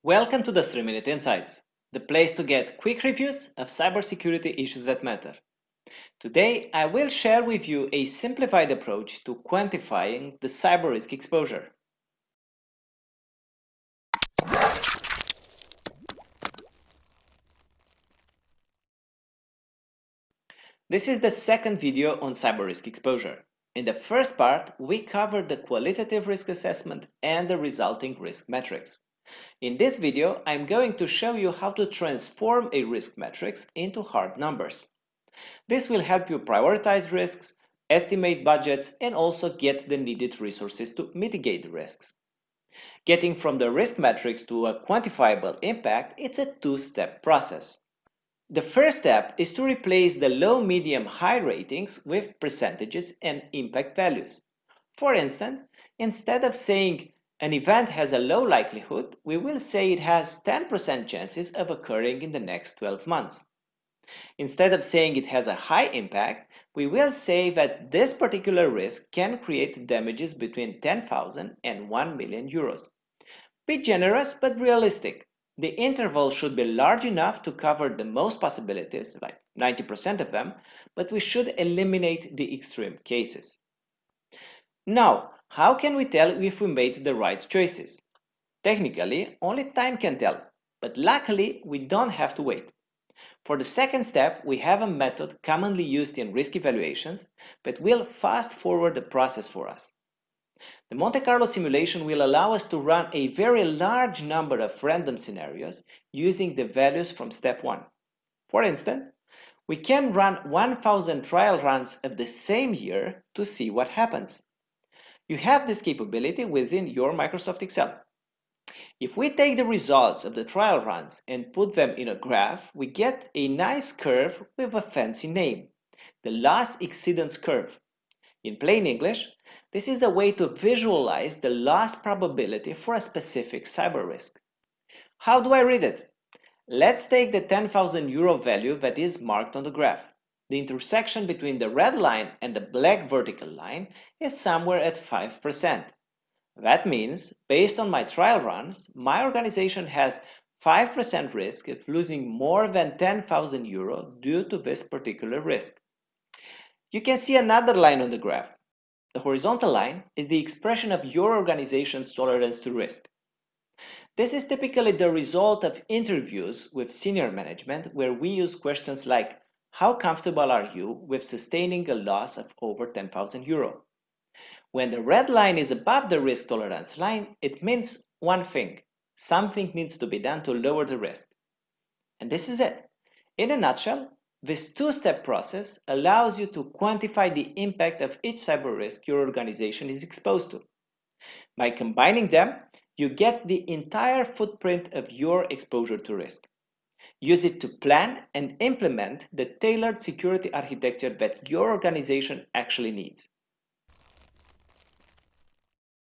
Welcome to the 3-Minute Insights, the place to get quick reviews of cybersecurity issues that matter. Today, I will share with you a simplified approach to quantifying the cyber risk exposure. This is the second video on cyber risk exposure. In the first part, we covered the qualitative risk assessment and the resulting risk metrics. In this video, I'm going to show you how to transform a risk matrix into hard numbers. This will help you prioritize risks, estimate budgets, and also get the needed resources to mitigate the risks. Getting from the risk matrix to a quantifiable impact, it's a two-step process. The first step is to replace the low, medium, high ratings with percentages and impact values. For instance, instead of saying an event has a low likelihood, we will say it has 10% chances of occurring in the next 12 months. Instead of saying it has a high impact, we will say that this particular risk can create damages between 10,000 and 1 million euros. Be generous but realistic. The interval should be large enough to cover the most possibilities, like 90% of them, but we should eliminate the extreme cases. Now, how can we tell if we made the right choices? Technically, only time can tell, but luckily we don't have to wait. For the second step, we have a method commonly used in risk evaluations, but will fast forward the process for us. The Monte Carlo simulation will allow us to run a very large number of random scenarios using the values from step 1. For instance, we can run 1000 trial runs of the same year to see what happens. You have this capability within your Microsoft Excel. If we take the results of the trial runs and put them in a graph, we get a nice curve with a fancy name, the Loss Exceedance Curve. In plain English, this is a way to visualize the loss probability for a specific cyber risk. How do I read it? Let's take the 10,000 euro value that is marked on the graph. The intersection between the red line and the black vertical line is somewhere at 5%. That means, based on my trial runs, my organization has 5% risk of losing more than 10,000 euro due to this particular risk. You can see another line on the graph. The horizontal line is the expression of your organization's tolerance to risk. This is typically the result of interviews with senior management where we use questions like, how comfortable are you with sustaining a loss of over 10,000 euro? When the red line is above the risk tolerance line, it means one thing. Something needs to be done to lower the risk. And this is it. In a nutshell, this two-step process allows you to quantify the impact of each cyber risk your organization is exposed to. By combining them, you get the entire footprint of your exposure to risk. Use it to plan and implement the tailored security architecture that your organization actually needs.